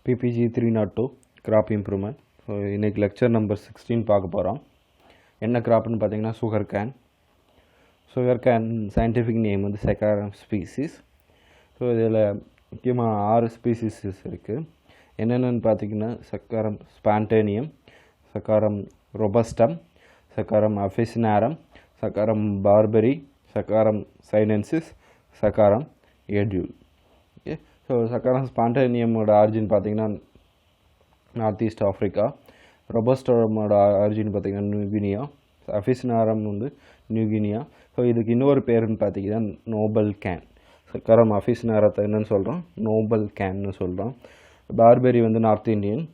PPG 302 crop improvement. So இன்றைக்கி lecture number 16 பார்க்க போகிறோம். என்ன கிராப்னு பார்த்தீங்கன்னா சுகர் கேன் சயின்டிஃபிக் நேம் வந்து சக்காரம் ஸ்பீசிஸ். ஸோ இதில் முக்கியமாக 6 ஸ்பீசிஸ் இருக்குது. என்னென்னு பார்த்தீங்கன்னா சக்காரம் spontaneum, Saccharum robustum, Saccharum officinarum, சக்காரம் பார்பரி, சக்காரம் sinensis, Saccharum எட்யூல். Okay, so சக்காரம் ஸ்பான்டேனியமோட origin பார்த்தீங்கன்னா நார்த் ஈஸ்ட் ஆஃப்ரிக்கா. ரொபஸ்டமோட ஆரிஜின் பார்த்திங்கன்னா நியூகினியா. அஃபிசினாரம் வந்து நியூகினியா. ஸோ இதுக்கு இன்னொரு பேருன்னு பார்த்தீங்கன்னா நோபல் கேன். சக்காரம் அஃபிசினாரத்தை என்னென்னு சொல்கிறோம், நோபல் கேன்னு சொல்கிறோம். பார்பெரி வந்து நார்த் இந்தியன்,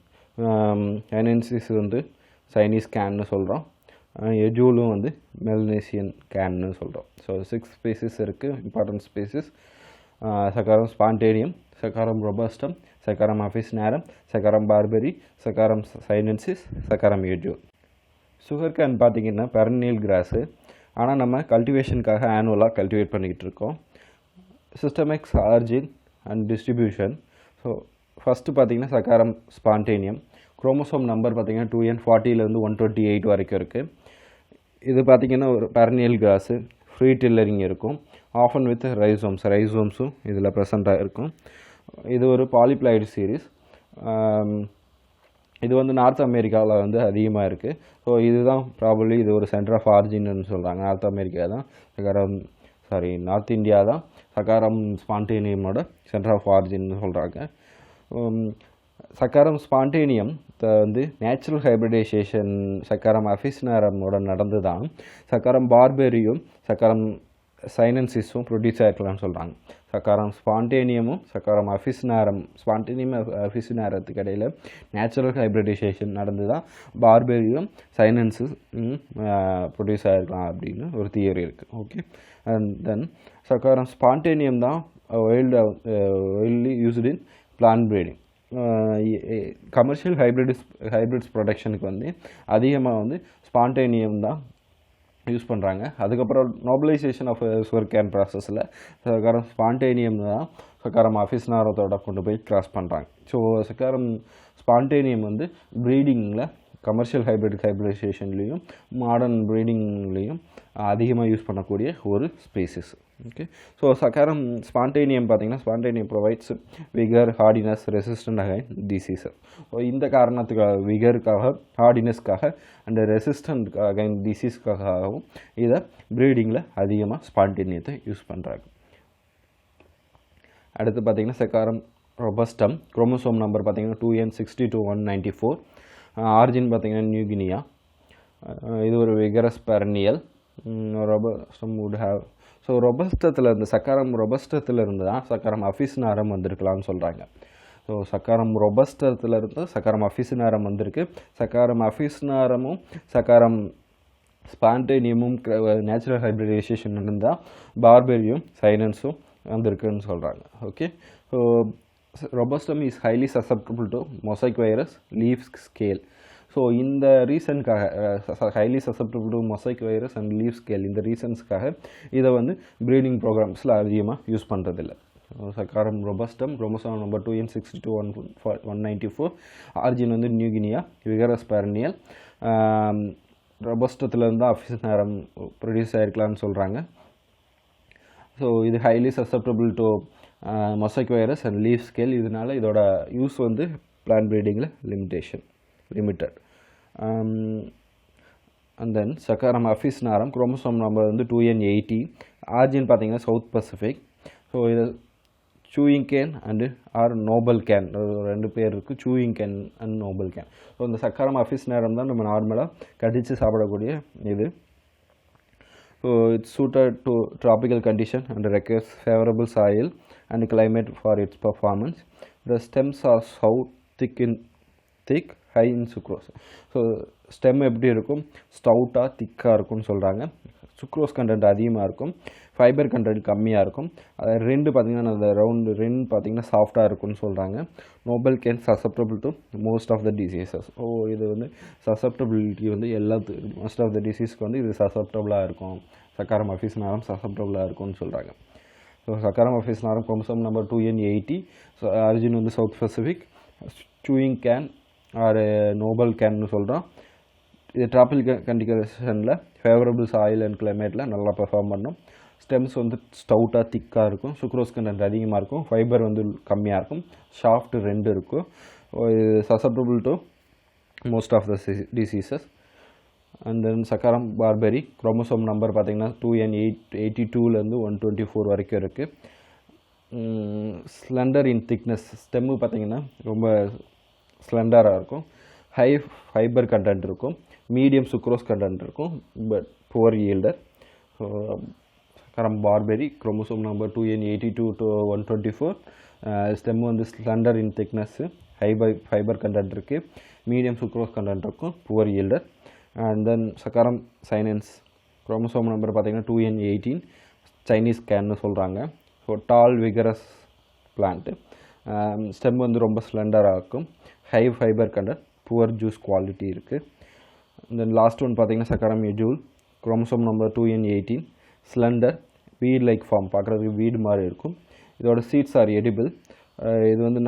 சைனென்சிஸ் வந்து சைனீஸ் கேன்னு சொல்கிறோம். எஜூலும் வந்து மெலனேசியன் கேன்னு சொல்கிறோம். ஸோ 6 ஸ்பீசிஸ் இருக்குது, important species. Saccharum spontaneum, Saccharum robustum, Saccharum officinarum, Saccharum barberi, Saccharum sinensis, Saccharum edule. Sugar cane பார்த்திங்கன்னா பெரனியல் கிராஸு. ஆனால் நம்ம கல்டிவேஷனுக்காக ஆனுவலாக கல்டிவேட் பண்ணிக்கிட்டு இருக்கோம். Systematics origin and distribution. So first பார்த்திங்கன்னா சக்காரம் ஸ்பான்டேனியம். குரோமோசோம் நம்பர் பார்த்திங்கன்னா 2n40 128 வரைக்கும் இருக்குது. இது பார்த்திங்கன்னா ஒரு பெரனியல் கிராஸு, ஃப்ரீ டில்லரிங் இருக்கும். ஆஃபன் வித் ரைசோம்ஸும் இதில் ப்ரெசண்ட்டாக இருக்கும். இது ஒரு பாலிப்ளாய்டு சீரீஸ். இது வந்து நார்த் அமெரிக்காவில் வந்து அதிகமாக இருக்குது. ஸோ இதுதான் ப்ராபப்ளி இது ஒரு சென்டர் ஆஃப் ஆரிஜின்னு சொல்கிறாங்க. நார்த் அமெரிக்கா தான் நார்த் இந்தியா தான் சக்காரம் ஸ்பான்டேனியமோட சென்டர் ஆஃப் ஆரிஜின்னு சொல்கிறாங்க. சக்காரம் ஸ்பான்டேனியம் வந்து நேச்சுரல் ஹைப்ரிடைசேஷன் சக்காரம் அஃபிசினாரமோட நடந்து தான் சக்காரம் பார்பெரியும் சக்காரம் சைனன்சிஸும் ப்ரொடியூஸ் ஆகிருக்கலாம்னு சொல்கிறாங்க. சக்காரம் ஸ்பான்டேனியமும் சக்காரம் ஸ்பான்டேனியம் அஃபிசினாரத்துக்கு இடையில் நேச்சுரல் ஹைப்ரிடைசேஷன் நடந்து தான் பார்பெரியும் சைனன்சிஸ் ப்ரொடியூஸ் ஆகிருக்கலாம் அப்படின்னு ஒரு தியரி இருக்குது. Okay, and then Saccharum spontaneum தான் wildly used in plant breeding. Commercial hybrids ப்ரொடக்ஷனுக்கு வந்து அதிகமாக வந்து ஸ்பான்டேனியம் தான் யூஸ் பண்ணுறாங்க. அதுக்கப்புறம் நோபலைசேஷன் ஆஃப் சுகர் கேன் ப்ராசஸில் சக்காரம் ஸ்பான்டேனியம் தான் சக்காரம் அஃபிசினாரத்தோட கொண்டு போய் கிராஸ் பண்ணுறாங்க. ஸோ சக்காரம் ஸ்பான்டேனியம் வந்து ப்ரீடிங்கில் கமர்ஷியல் ஹைப்ரிடைசேஷன்லேயும் மாடர்ன் ப்ரீடிங்லேயும் அதிகமாக யூஸ் பண்ணக்கூடிய ஒரு ஸ்பீசிஸ். ஓகே, ஸோ சக்காரம் ஸ்பான்டேனியம் பார்த்திங்கன்னா ஸ்பான்டேனியம் provides vigour, hardiness, resistant again disease. So இந்த காரணத்துக்காக விகருக்காக, ஹார்டினஸ்க்காக அண்ட் ரெசிஸ்டன்ட் அகைன் டிசீஸ்க்காகவும் இதை ப்ரீடிங்கில் அதிகமாக ஸ்பான்டேனியத்தை யூஸ் பண்ணுறாங்க. அடுத்து பார்த்திங்கன்னா சக்காரம் ரொபஸ்டம். குரோமோசோம் நம்பர் பார்த்திங்கன்னா 2n60 to 194. ஆரிஜின் பார்த்திங்கன்னா நியூகினியா. இது ஒரு vigorous perennial. Robustum would have. So ரொபஸ்டத்தில் இருந்து சக்காரம் ரொபஸ்டத்தில் இருந்து தான் சக்காரம் அஃபிசினாரம் வந்திருக்கலாம்னு சொல்கிறாங்க. ஸோ சக்காரம் ரொபஸ்டத்தில் இருந்து சக்காரம் அஃபிசினாரம் வந்திருக்கு. சக்காரம் அஃபிசினாரமும் சக்காரம் ஸ்பான்டேனியமும் நேச்சுரல் ஹைப்ரிடைசேஷன் இருந்தால் பார்பெரியும் சைனன்ஸும் வந்திருக்குன்னு சொல்கிறாங்க. Okay, so robustum is highly susceptible to mosaic virus, leaf scale. So இந்த ரீசனுக்காக highly susceptible to mosaic virus and leaf scale, இந்த ரீசன்ஸ்க்காக இதை வந்து ப்ரீடிங் ப்ரோக்ராம்ஸில் அதிகமாக யூஸ் பண்ணுறதில்ல. Saccharum robustum, chromosome number 2n60 to 194. Origin வந்து நியூகினியா, விகரஸ் பெரனியல். ரொபஸ்டத்துலேருந்து அஃபிசினாரம் ப்ரொடியூஸ் ஆகிருக்கலான்னு சொல்கிறாங்க. ஸோ இது highly susceptible to mosaic virus and leaf scale. இதனால் இதோட யூஸ் வந்து பிளான்ட் ப்ரீடிங்கில் limited. And then சக்காரம் officinarum, chromosome number வந்து 2n80. ஆரிஜின் பார்த்திங்கன்னா சவுத் பசிபிக். ஸோ இது chewing can and Nobel can, 2 பேர் இருக்குது, chewing can and Nobel can. So இந்த சக்காரம் அஃபிசினாரம் தான் நம்ம நார்மலாக கடித்து சாப்பிடக்கூடிய இது. So it's suited to tropical condition and requires favourable soil and climate for its performance. The stems are thick, high in sucrose. So stem எப்படி இருக்கும், ஸ்டவுட்டாக திக்காக இருக்கும்னு சொல்கிறாங்க. சுக்ரோஸ் கண்டென்ட் அதிகமாக இருக்கும், ஃபைபர் கண்டென்ட் கம்மியாக இருக்கும். அது ரெண்டு பார்த்திங்கன்னா அந்த ரவுண்டு ரெண்டு பார்த்திங்கன்னா சாஃப்டாக இருக்கும்னு சொல்கிறாங்க. Noble cane susceptible to most of the diseases. So இது வந்து சசப்டபிலிட்டி வந்து மோஸ்ட் ஆஃப் த டிசீஸ்க்கு வந்து இது சசப்டபுளாக இருக்கும். சக்காரம் அஃபிசினாரம் சசப்டபுளாக இருக்கும்னு சொல்கிறாங்க. So Saccharum officinarum chromosome number 2n80. So origin வந்து South Pacific. chewing can or noble can சொல்கிறோம். இது tropical கண்டிஷனில் ஃபேவரபிள் சாயில் அண்ட் கிளைமேட்டில் நல்லா பெர்ஃபார்ம் பண்ணும். ஸ்டெம்ஸ் வந்து ஸ்டவுட்டாக திக்காக இருக்கும், சுக்ரோஸ் கண்டென்ட் அதிகமாக இருக்கும், ஃபைபர் வந்து கம்மியாக இருக்கும், ஷாஃப்ட் 2 இருக்கும். இது susceptible to most of the diseases. And then Saccharum barberi chromosome number பார்த்திங்கன்னா 2n82லேருந்து 124 வரைக்கும் இருக்குது. ஸ்லெண்டர் இன் திக்னஸ், ஸ்டெம்மு பார்த்திங்கன்னா ரொம்ப ஸ்லெண்டராக இருக்கும், ஹை ஃபைபர் கண்டென்ட் இருக்கும், மீடியம் சுக்ரோஸ் கண்டென்ட் இருக்கும், but poor yielder. So Saccharum barberi chromosome number 2n82 to 124. Stem வந்து slender in thickness, fibre content இருக்குது, மீடியம் சுக்ரோஸ் கண்டென்ட் இருக்கும், poor yielder. And then Saccharum sinense chromosome number பார்த்திங்கன்னா 2n18, Chinese கேன்னு சொல்கிறாங்க. So tall vigorous plant, stem வந்து ரொம்ப ஸ்லெண்டராக இருக்கும், high fibre content, poor juice quality இருக்குது. தென் லாஸ்ட் ஒன் பார்த்திங்கன்னா Saccharum எஜூல் chromosome number 2n18, slender, வீட் லைக் ஃபார்ம், பார்க்குறதுக்கு வீடு மாதிரி இருக்கும். இதோட சீட்ஸ் ஆர் எடிபிள். இது வந்து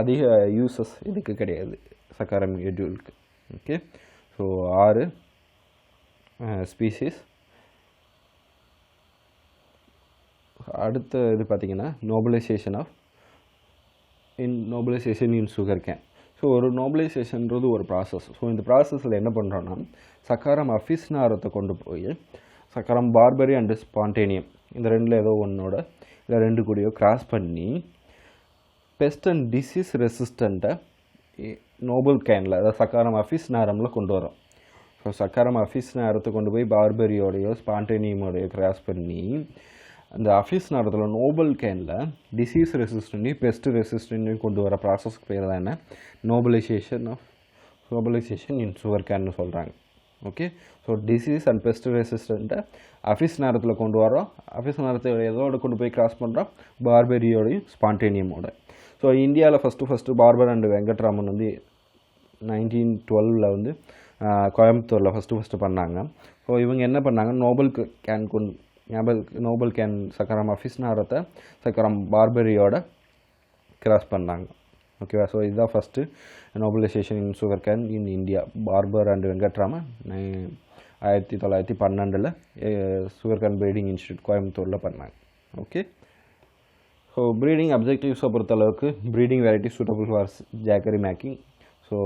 அதிக யூசஸ் இதுக்கு கிடையாது சக்கரம் எஜூலுக்கு. Okay, so 6 species. அடுத்த இது பார்த்திங்கன்னா நோபலைசேஷன் இன் சுகர் கேன். ஸோ ஒரு நோபலைசேஷன்றது ஒரு ப்ராசஸ். ஸோ இந்த ப்ராசஸில் என்ன பண்ணுறோன்னா சக்கரம் அஃபிஸ்னாரத்தை கொண்டு போய் சக்கரம் பார்பரி அண்டு ஸ்பான்டேனியம் இந்த ரெண்டில் ஏதோ ஒன்றோட இல்லை 2 கூடயோ கிராஸ் பண்ணி பெஸ்ட் அண்ட் டிசீஸ் ரெசிஸ்டண்ட்டை நோபல் கேனில், அதாவது சக்கரம் அஃபிஸ்னாரமில் கொண்டு வரோம். ஸோ சக்கரம் அஃபிஸ்னாரத்தை கொண்டு போய் பார்பரியோடையோ ஸ்பான்டேனியமோடையோ கிராஸ் பண்ணி அந்த அஃபிஸ் நேரத்தில் நோபல் கேனில் டிசீஸ் ரெசிஸ்டன்ட்டையும் பெஸ்ட் ரெசிஸ்டன்ட்டையும் கொண்டு வர ப்ராசஸ்க்கு பேர் தான் என்ன, நோபலைசேஷன் இன் சுகர் கேன்னு சொல்கிறாங்க. Okay, so disease and pest ரெசிஸ்டண்ட்டை அஃபிஸ் நேரத்தில் கொண்டு வரோம், அஃபிஸ் நேரத்தை எதோடு கொண்டு போய் கிராஸ் பண்ணுறோம், பார்பரியோடையும் ஸ்பான்டேனியமோட. ஸோ இந்தியாவில் ஃபஸ்ட்டு பார்பர் அண்ட் வெங்கட்ராமன் வந்து 1912 வந்து கோயம்புத்தூரில் ஃபஸ்ட்டு பண்ணாங்க. ஸோ இவங்க என்ன பண்ணாங்க, நோபல் கேன் சக்கரம் அஃபிஸ்னாரத்தை சக்கரம் பார்பரியோட கிராஸ் பண்ணாங்க. ஓகேவா, ஸோ இதுதான் first nobilisation in sugar cane in India. Barber and Venkatraman 1912 sugar cane breeding institute கோயம்புத்தூரில் பண்ணாங்க. ஓகே, ஸோ ப்ரீடிங் அப்ஜெக்டிவ்ஸை பொறுத்தளவுக்கு breeding variety suitable for jaggery making. So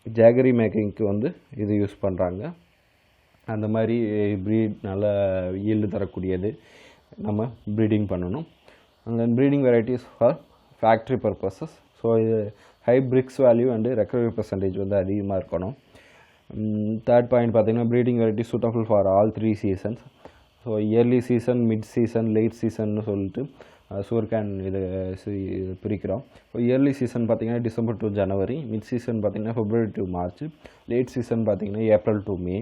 jaggery மேக்கிங்க்கு வந்து இது யூஸ் பண்ணுறாங்க. அந்த மாதிரி ப்ரீட் நல்ல ஈல்டு தரக்கூடியது நம்ம ப்ரீடிங் பண்ணணும். And then breeding varieties for factory purposes. So இது high brix value and recovery percentage வந்து அதிகமாக இருக்கணும். தேர்ட் பாயிண்ட் பார்த்திங்கன்னா breeding variety suitable for all 3 seasons. So early season, mid season, late சீசன்னு சொல்லிட்டு சுகர் கேன் இது பிரிக்கிறோம். ஸோ இயர்லி சீசன் பார்த்திங்கன்னா December to January, mid season பார்த்திங்கன்னா February to March, late season பார்த்திங்கன்னா ஏப்ரல் டு மே.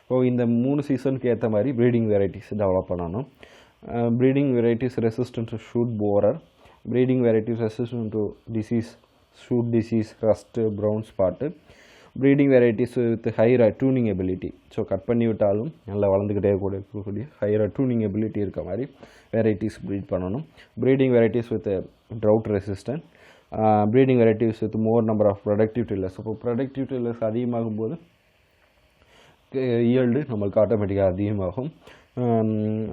ஸோ இந்த 3 சீசனுக்கு ஏற்ற மாதிரி ப்ரீடிங் வெரைட்டிஸ் டெவலப் பண்ணணும். Breeding varieties resistant to shoot borer, breeding varieties resistant to disease, shoot disease, rust, brown spot, breeding varieties with high ratooning ability. So cut பண்ணி விட்டாலும் நல்லா வளர்ந்துக்கிட்டே இருக்கக்கூடிய ஹை ரட்டூனிங் எபிலிட்டி இருக்க மாதிரி வெரைட்டிஸ் ப்ரீட் பண்ணணும். Breeding varieties with drought resistant, breeding varieties with more number of productive tillers. இப்போ productive tillers அதிகமாகும் போது ஈல்டு நம்மளுக்கு ஆட்டோமேட்டிக்காக அதிகமாகும்.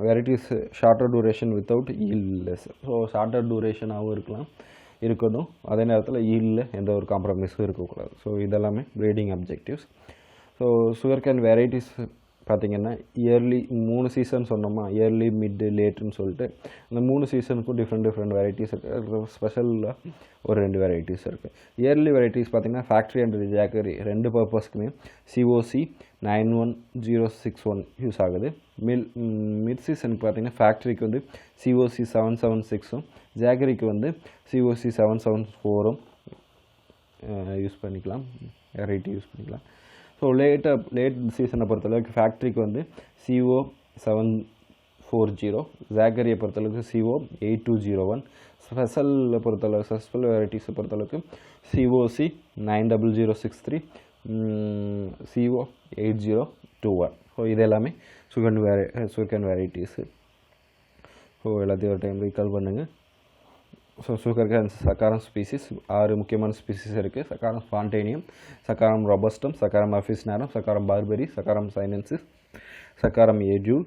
Varieties shorter duration without yield loss. So shorter டூரேஷனாகவும் இருக்கணும், அதே நேரத்தில் ஈல்டில் எந்த ஒரு காம்ப்ரமைஸும் இருக்கக்கூடாது. ஸோ இதெல்லாமே breeding objectives. So sugar cane varieties பார்த்திங்கன்னா இயர்லி 3 சீசன் சொன்னோமா, இயர்லி, மிட்டு, லேட்டுன்னு சொல்லிட்டு இந்த 3 சீசனுக்கும் டிஃப்ரெண்ட் வெரைட்டிஸ் இருக்குது. ஸ்பெஷலில் ஒரு 2 வெரைட்டிஸ் இருக்குது. இயர்லி வெரைட்டிஸ் பார்த்திங்கன்னா factory and jaggery 2 பர்பஸ்க்குமே COC 91061 use ஆகுது. மிட் சீசனுக்கு பார்த்திங்கன்னா ஃபேக்ட்ரிக்கு வந்து COC 776ம், ஜாகரிக்கு வந்து COC 774ம் யூஸ் பண்ணிக்கலாம், வெரைட்டி யூஸ் பண்ணிக்கலாம். ஸோ லேட் சீசனை பொறுத்தளவுக்கு ஃபேக்ட்ரிக்கு வந்து CO 740, ஜாகரியை பொறுத்தளவுக்கு CO 8201, ஸ்பெஷலில் பொறுத்தளவு ஸ்பெஷல் வெரைட்டிஸை பொறுத்தளவுக்கு COC 90063, CO 8021. ஸோ இது எல்லாமே சுகர் கேன் வெரைட்டிஸு. ஸோ எல்லாத்தையும் ஒரு டைம் ரீகால் பண்ணுங்கள். ஸோ சுகர் கேன் சக்காரம் ஸ்பீசிஸ் 6 முக்கியமான ஸ்பீசிஸ் இருக்குது. சக்காரம் spontaneum, Saccharum robustum, Saccharum officinarum, சக்காரம் பார்பரி, சக்காரம் sinensis, சக்காரம் ஏஜூல்.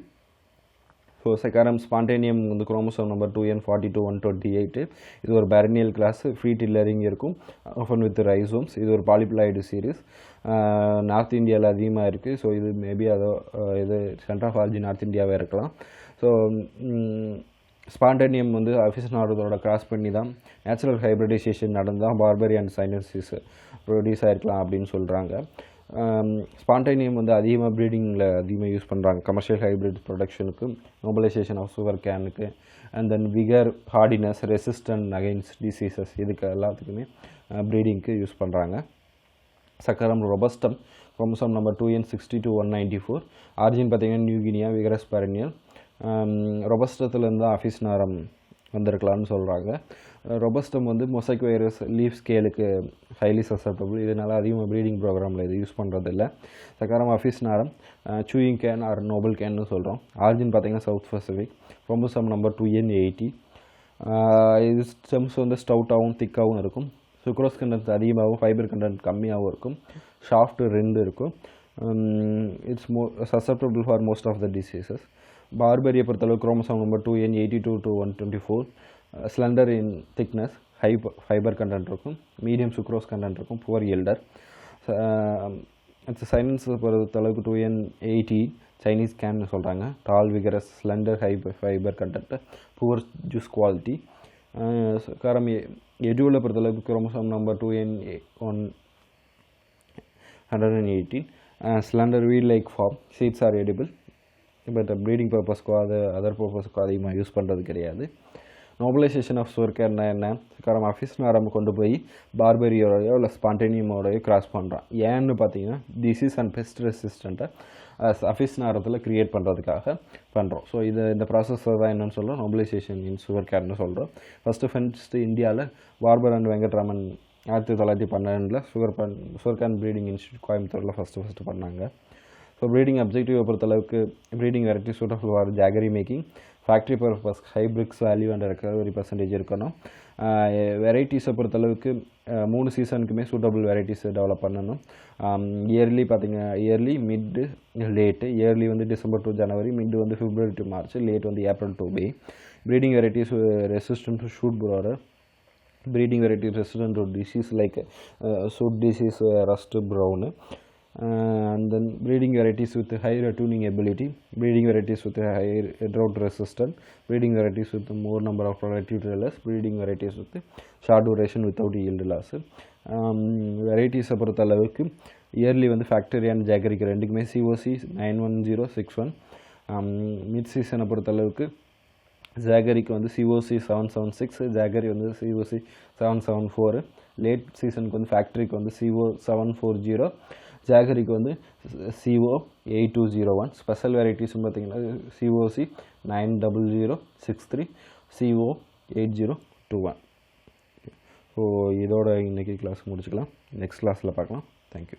So சக்காரம் ஸ்பான்டேனியம் வந்து குரோமோசோம் நம்பர் 2n42 128. இது ஒரு பேரனியல் கிளாஸ், ஃப்ரீ டில்லரிங் இருக்கும், ஆஃபன் வித் ரைசோம்ஸ். இது ஒரு பாலிப்ளாய்டு சீரிஸ், நார்த் இந்தியாவில் அதிகமாக இருக்குது. ஸோ இது மேபி இது சென்டர் ஆஃப் ஆரிஜின் நார்த் இந்தியாவே இருக்கலாம். ஸோ ஸ்பான்டேனியம் வந்து அஃபிசினாரத்தோட கிராஸ் பண்ணி தான் நேச்சுரல் ஹைப்ரிடைசேஷன் நடந்தால் பார்பரி அண்ட் சைனன்சிஸ் ப்ரொடியூஸ் ஆகிருக்கலாம் அப்படின்னு சொல்கிறாங்க. ஸ்பான்டேனியம் வந்து அதிகமாக ப்ரீடிங்கில் அதிகமாக யூஸ் பண்ணுறாங்க, கமர்ஷியல் ஹைப்ரிட் ப்ரொடக்ஷனுக்கு, நோபலைசேஷன் ஆஃப் சுகர் கேனுக்கு, and then vigour, hardiness, resistant against diseases, இதுக்கு எல்லாத்துக்குமே ப்ரீடிங்க்கு யூஸ் பண்ணுறாங்க. Saccharum robustum chromosome number 2n62 194. Origin பார்த்திங்கன்னா நியூகினியா, விகரஸ் பெரனியல். ரொபஸ்டத்துலேருந்து தான் அஃபிசினாரம் வந்திருக்கலாம்னு சொல்கிறாங்க. ரொபஸ்டம் வந்து மொசைக் வைரஸ் லீஃப் ஸ்கேலுக்கு ஹைலி சசப்டபிள், இதனால் அதிகமாக ப்ரீடிங் ப்ரோக்ராமில் இது யூஸ் பண்ணுறதில்ல. Saccharum அஃபிசினாரம் chewing can R Nobel கேன்னு சொல்கிறோம். ஆரிஜின் பார்த்திங்கன்னா south Pacific. Chromosome number 2n80. இது ஸ்டெம்ஸ் வந்து ஸ்டவுட்டாகவும் திக்காகவும் இருக்கும். சுக்ரோஸ் கண்டென்ட் அதிகமாகவும் ஃபைபர் கண்டென்ட் கம்மியாகவும் இருக்கும். ஷாஃப்ட் 2 இருக்கும். It's susceptible for most of the diseases. பார்பரியை பொறுத்தளவு chromosome number 2n82 to 124. Slender in thickness, high fibre content இருக்கும், மீடியம் சுக்ரோஸ் கண்டென்ட் இருக்கும், புவர் எல்டர். சைனன்ஸ் பொறுத்தளவுக்கு 2n80 சைனீஸ் கேன்னு சொல்கிறாங்க. Tall, vigorous, slender, high fibre content, poor juice quality. காரம் எஜூவில் பொறுத்தளவுக்கு chromosome number 2n118. Slender wheel like form, seeds are edible, but breeding பர்பஸ்க்கோ other பர்பஸ்க்கோ அதிகமாக use பண்ணுறது கிடையாது. நோபலைசேஷன் ஆஃப் சுகர் கேன்னா என்ன? காரம் அஃபிசினாரம் கொண்டு போய் பார்பரியோடையோ இல்லை ஸ்பான்டேனியமோடையோ கிராஸ் பண்ணுறான். ஏன்னு பார்த்தீங்கன்னா டிசீஸ் அண்ட் பெஸ்ட் ரெசிஸ்டண்ட்டை அஃபிசினாரத்தில் க்ரியேட் பண்ணுறதுக்காக பண்ணுறோம். ஸோ இந்த ப்ராசஸ் தான் என்னென்னு சொல்கிறோம், நோபலைசேஷன் இன் சுகர் கேன்னு சொல்கிறோம். ஃபஸ்ட்டு இந்தியாவில் Barber and Venkatraman 1912 sugar cane breeding institute கோயம்புத்தூரில் ஃபஸ்ட்டு பண்ணாங்க. ஸோ ப்ரீடிங் அப்ஜெக்டிவை பொறுத்தளவுக்கு breeding variety suitable for jaggery making, factory purpose, high brix value and recovery percentage இருக்கணும். வெரைட்டிஸை பொறுத்தளவுக்கு 3 சீசனுக்குமே சூட்டபிள் வெரைட்டிஸ் டெவலப் பண்ணணும். Early, mid, late. இயர்லி வந்து டிசம்பர் டு ஜனவரி, மிட்டு வந்து பிப்ரவரி டு மார்ச், லேட் வந்து April to May. Breeding varieties resistant to shoot borer. Breeding varieties resistant to disease like soot disease, rust brown. And then breeding varieties with higher tuning ability, breeding varieties with higher drought resistant, breeding varieties with more number of productive trailers, breeding varieties with short duration without yield loss. Varieties பொறுத்த அளவுக்கு yearly வந்து factory and ஜாகரிக்கு ரெண்டுக்குமே COC 91061. Mid சீசனை பொறுத்த அளவுக்கு ஜாகரிக்கு வந்து COC 776, jaggery வந்து COC 774. Late சீசனுக்கு வந்து ஃபேக்ட்ரிக்கு வந்து CO 740, ஜாகரிக்கு வந்து CO 8201. ஸ்பெஷல் வெரைட்டிஸ்னு பார்த்தீங்கன்னா COC 90063, CO 8021. ஸோ இதோட இன்றைக்கி கிளாஸ் முடிச்சுக்கலாம். நெக்ஸ்ட் கிளாஸில் பார்க்கலாம். தேங்க்யூ.